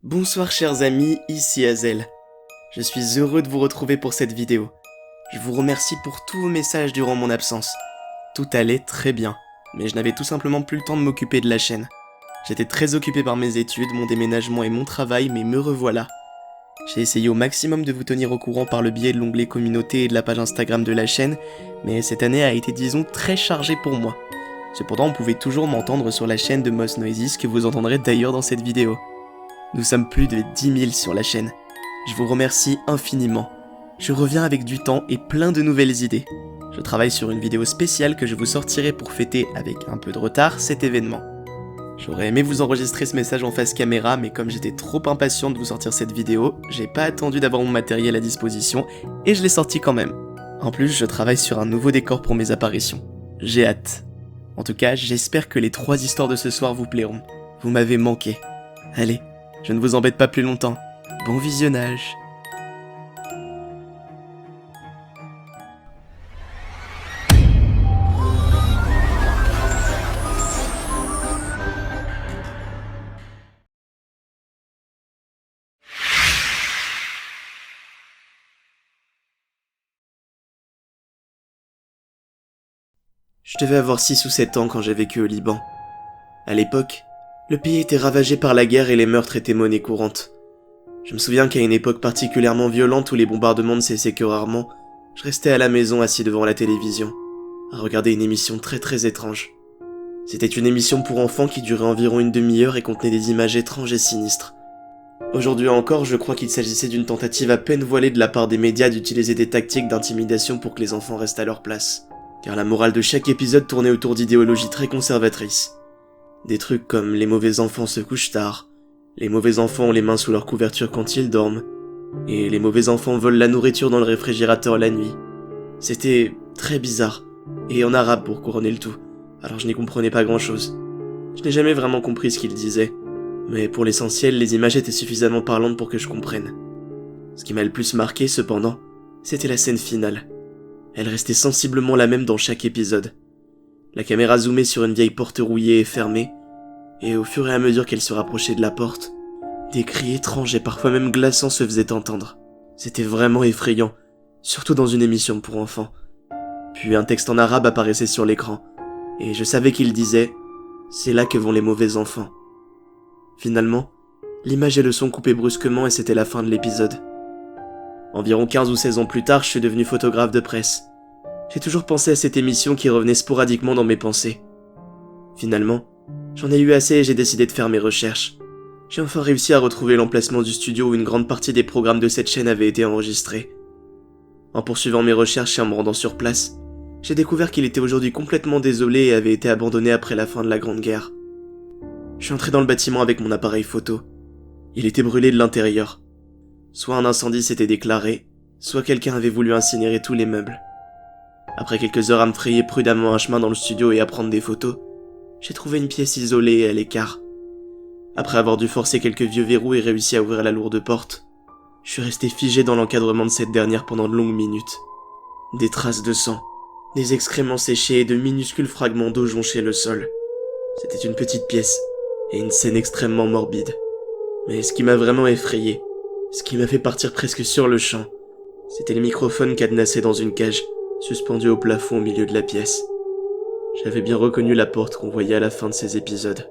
Bonsoir chers amis, ici Hazel. Je suis heureux de vous retrouver pour cette vidéo. Je vous remercie pour tous vos messages durant mon absence. Tout allait très bien, mais je n'avais tout simplement plus le temps de m'occuper de la chaîne. J'étais très occupé par mes études, mon déménagement et mon travail, mais me revoilà. J'ai essayé au maximum de vous tenir au courant par le biais de l'onglet communauté et de la page Instagram de la chaîne, mais cette année a été disons très chargée pour moi. Cependant, vous pouvez toujours m'entendre sur la chaîne de Most Noises que vous entendrez d'ailleurs dans cette vidéo. Nous sommes plus de 10 000 sur la chaîne. Je vous remercie infiniment. Je reviens avec du temps et plein de nouvelles idées. Je travaille sur une vidéo spéciale que je vous sortirai pour fêter, avec un peu de retard, cet événement. J'aurais aimé vous enregistrer ce message en face caméra, mais comme j'étais trop impatient de vous sortir cette vidéo, j'ai pas attendu d'avoir mon matériel à disposition, et je l'ai sorti quand même. En plus, je travaille sur un nouveau décor pour mes apparitions. J'ai hâte. En tout cas, j'espère que les 3 histoires de ce soir vous plairont. Vous m'avez manqué. Allez, je ne vous embête pas plus longtemps. Bon visionnage. Je devais avoir 6 ou 7 ans quand j'ai vécu au Liban. À l'époque, le pays était ravagé par la guerre et les meurtres étaient monnaie courante. Je me souviens qu'à une époque particulièrement violente où les bombardements ne cessaient que rarement, je restais à la maison assis devant la télévision, à regarder une émission très étrange. C'était une émission pour enfants qui durait environ une demi-heure et contenait des images étranges et sinistres. Aujourd'hui encore, je crois qu'il s'agissait d'une tentative à peine voilée de la part des médias d'utiliser des tactiques d'intimidation pour que les enfants restent à leur place. Car la morale de chaque épisode tournait autour d'idéologies très conservatrices. Des trucs comme les mauvais enfants se couchent tard, les mauvais enfants ont les mains sous leur couverture quand ils dorment, et les mauvais enfants volent la nourriture dans le réfrigérateur la nuit. C'était très bizarre, et en arabe pour couronner le tout, alors je n'y comprenais pas grand-chose. Je n'ai jamais vraiment compris ce qu'ils disaient, mais pour l'essentiel, les images étaient suffisamment parlantes pour que je comprenne. Ce qui m'a le plus marqué, cependant, c'était la scène finale. Elle restait sensiblement la même dans chaque épisode. La caméra zoomait sur une vieille porte rouillée et fermée, et au fur et à mesure qu'elle se rapprochait de la porte, des cris étranges et parfois même glaçants se faisaient entendre. C'était vraiment effrayant, surtout dans une émission pour enfants. Puis un texte en arabe apparaissait sur l'écran, et je savais qu'il disait « C'est là que vont les mauvais enfants ». Finalement, l'image et le son coupaient brusquement et c'était la fin de l'épisode. Environ 15 ou 16 ans plus tard, je suis devenu photographe de presse. J'ai toujours pensé à cette émission qui revenait sporadiquement dans mes pensées. Finalement, j'en ai eu assez et j'ai décidé de faire mes recherches. J'ai enfin réussi à retrouver l'emplacement du studio où une grande partie des programmes de cette chaîne avaient été enregistrés. En poursuivant mes recherches et en me rendant sur place, j'ai découvert qu'il était aujourd'hui complètement désolé et avait été abandonné après la fin de la Grande Guerre. Je suis entré dans le bâtiment avec mon appareil photo. Il était brûlé de l'intérieur. Soit un incendie s'était déclaré, soit quelqu'un avait voulu incinérer tous les meubles. Après quelques heures à me frayer prudemment un chemin dans le studio et à prendre des photos, j'ai trouvé une pièce isolée et à l'écart. Après avoir dû forcer quelques vieux verrous et réussi à ouvrir la lourde porte, je suis resté figé dans l'encadrement de cette dernière pendant de longues minutes. Des traces de sang, des excréments séchés et de minuscules fragments d'eau jonchaient le sol. C'était une petite pièce, et une scène extrêmement morbide. Mais ce qui m'a vraiment effrayé, ce qui m'a fait partir presque sur le champ, c'était le microphone cadenassé dans une cage, suspendu au plafond au milieu de la pièce. J'avais bien reconnu la porte qu'on voyait à la fin de ces épisodes.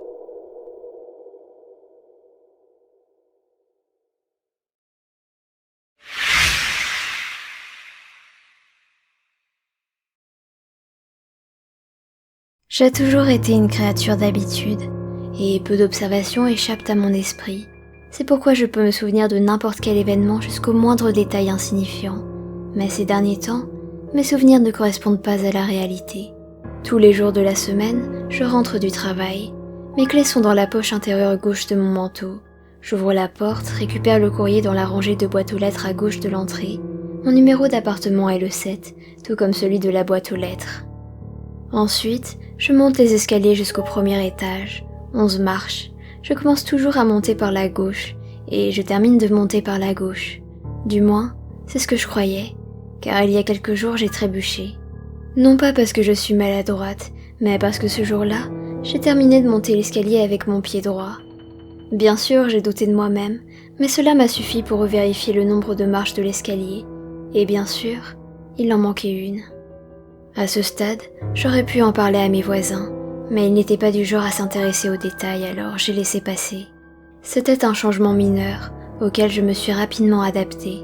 J'ai toujours été une créature d'habitude, et peu d'observations échappent à mon esprit. C'est pourquoi je peux me souvenir de n'importe quel événement jusqu'au moindre détail insignifiant. Mais ces derniers temps, mes souvenirs ne correspondent pas à la réalité. Tous les jours de la semaine, je rentre du travail. Mes clés sont dans la poche intérieure gauche de mon manteau. J'ouvre la porte, récupère le courrier dans la rangée de boîtes aux lettres à gauche de l'entrée. Mon numéro d'appartement est le 7, tout comme celui de la boîte aux lettres. Ensuite, je monte les escaliers jusqu'au premier étage. 11 marches. Je commence toujours à monter par la gauche, et je termine de monter par la gauche. Du moins, c'est ce que je croyais, car il y a quelques jours j'ai trébuché. Non pas parce que je suis maladroite, mais parce que ce jour-là, j'ai terminé de monter l'escalier avec mon pied droit. Bien sûr, j'ai douté de moi-même, mais cela m'a suffi pour vérifier le nombre de marches de l'escalier, et bien sûr, il en manquait une. À ce stade, j'aurais pu en parler à mes voisins, mais ils n'étaient pas du genre à s'intéresser aux détails, alors j'ai laissé passer. C'était un changement mineur, auquel je me suis rapidement adaptée,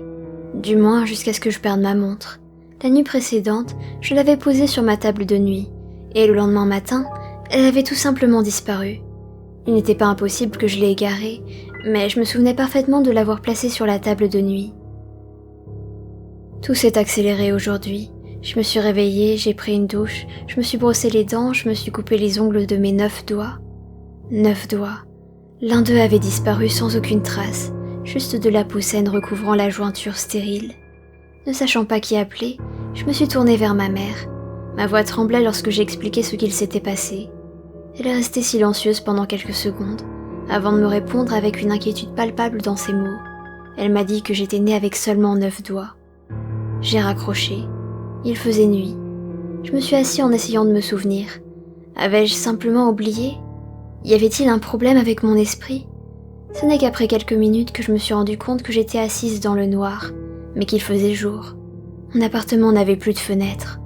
du moins jusqu'à ce que je perde ma montre. La nuit précédente, je l'avais posée sur ma table de nuit, et le lendemain matin, elle avait tout simplement disparu. Il n'était pas impossible que je l'ai égarée, mais je me souvenais parfaitement de l'avoir placée sur la table de nuit. Tout s'est accéléré aujourd'hui. Je me suis réveillée, j'ai pris une douche, je me suis brossé les dents, je me suis coupé les ongles de mes 9 doigts. 9 doigts. L'un d'eux avait disparu sans aucune trace, juste de la peau saine recouvrant la jointure stérile. Ne sachant pas qui appeler, je me suis tournée vers ma mère. Ma voix tremblait lorsque j'ai expliqué ce qu'il s'était passé. Elle est restée silencieuse pendant quelques secondes, avant de me répondre avec une inquiétude palpable dans ses mots. Elle m'a dit que j'étais née avec seulement 9 doigts. J'ai raccroché. Il faisait nuit. Je me suis assis en essayant de me souvenir. Avais-je simplement oublié ? Y avait-il un problème avec mon esprit ? Ce n'est qu'après quelques minutes que je me suis rendu compte que j'étais assise dans le noir, mais qu'il faisait jour. Mon appartement n'avait plus de fenêtre.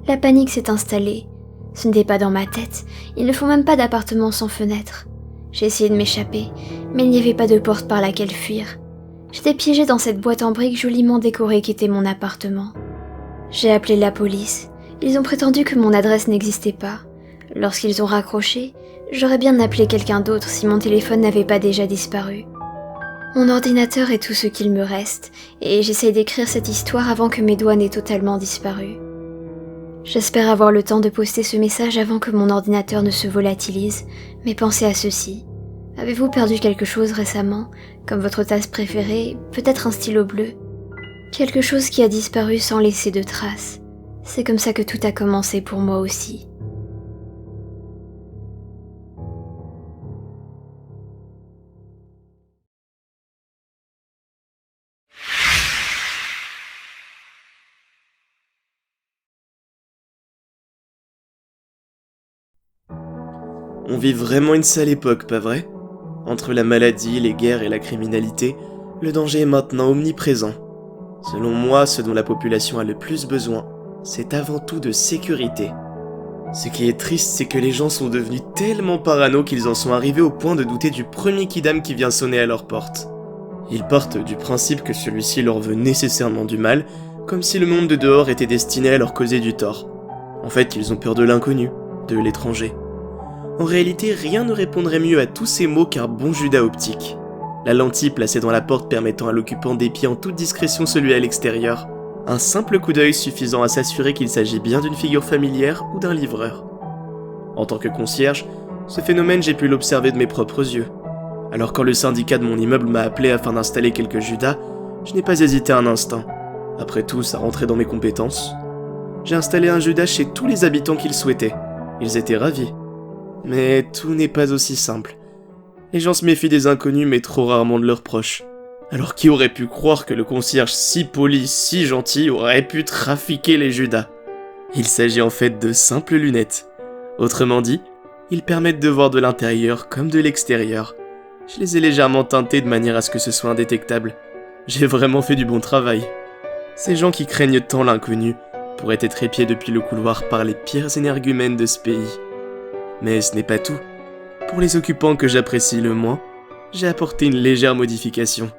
La panique s'est installée. Ce n'était pas dans ma tête, il ne faut même pas d'appartement sans fenêtre. J'ai essayé de m'échapper, mais il n'y avait pas de porte par laquelle fuir. J'étais piégée dans cette boîte en briques joliment décorée qu'était mon appartement. J'ai appelé la police. Ils ont prétendu que mon adresse n'existait pas. Lorsqu'ils ont raccroché, j'aurais bien appelé quelqu'un d'autre si mon téléphone n'avait pas déjà disparu. Mon ordinateur est tout ce qu'il me reste, et j'essaie d'écrire cette histoire avant que mes doigts n'aient totalement disparu. J'espère avoir le temps de poster ce message avant que mon ordinateur ne se volatilise, mais pensez à ceci. Avez-vous perdu quelque chose récemment, comme votre tasse préférée, peut-être un stylo bleu ? Quelque chose qui a disparu sans laisser de traces. C'est comme ça que tout a commencé pour moi aussi. On vit vraiment une sale époque, pas vrai ? Entre la maladie, les guerres et la criminalité, le danger est maintenant omniprésent. Selon moi, ce dont la population a le plus besoin, c'est avant tout de sécurité. Ce qui est triste, c'est que les gens sont devenus tellement parano qu'ils en sont arrivés au point de douter du premier kidam qui vient sonner à leur porte. Ils partent du principe que celui-ci leur veut nécessairement du mal, comme si le monde de dehors était destiné à leur causer du tort. En fait, ils ont peur de l'inconnu, de l'étranger. En réalité, rien ne répondrait mieux à tous ces mots qu'un bon Judas optique. La lentille placée dans la porte permettant à l'occupant d'épier en toute discrétion celui à l'extérieur. Un simple coup d'œil suffisant à s'assurer qu'il s'agit bien d'une figure familière ou d'un livreur. En tant que concierge, ce phénomène j'ai pu l'observer de mes propres yeux. Alors quand le syndicat de mon immeuble m'a appelé afin d'installer quelques Judas, je n'ai pas hésité un instant. Après tout, ça rentrait dans mes compétences. J'ai installé un Judas chez tous les habitants qu'ils souhaitaient. Ils étaient ravis. Mais tout n'est pas aussi simple. Les gens se méfient des inconnus mais trop rarement de leurs proches. Alors qui aurait pu croire que le concierge si poli, si gentil aurait pu trafiquer les Judas ? Il s'agit en fait de simples lunettes. Autrement dit, ils permettent de voir de l'intérieur comme de l'extérieur. Je les ai légèrement teintés de manière à ce que ce soit indétectable. J'ai vraiment fait du bon travail. Ces gens qui craignent tant l'inconnu pourraient être épiés depuis le couloir par les pires énergumènes de ce pays. Mais ce n'est pas tout. Pour les occupants que j'apprécie le moins, j'ai apporté une légère modification.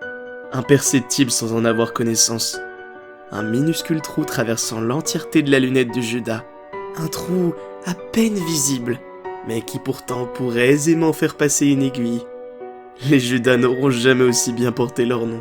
Imperceptible sans en avoir connaissance. Un minuscule trou traversant l'entièreté de la lunette du Judas. Un trou à peine visible, mais qui pourtant pourrait aisément faire passer une aiguille. Les Judas n'auront jamais aussi bien porté leur nom.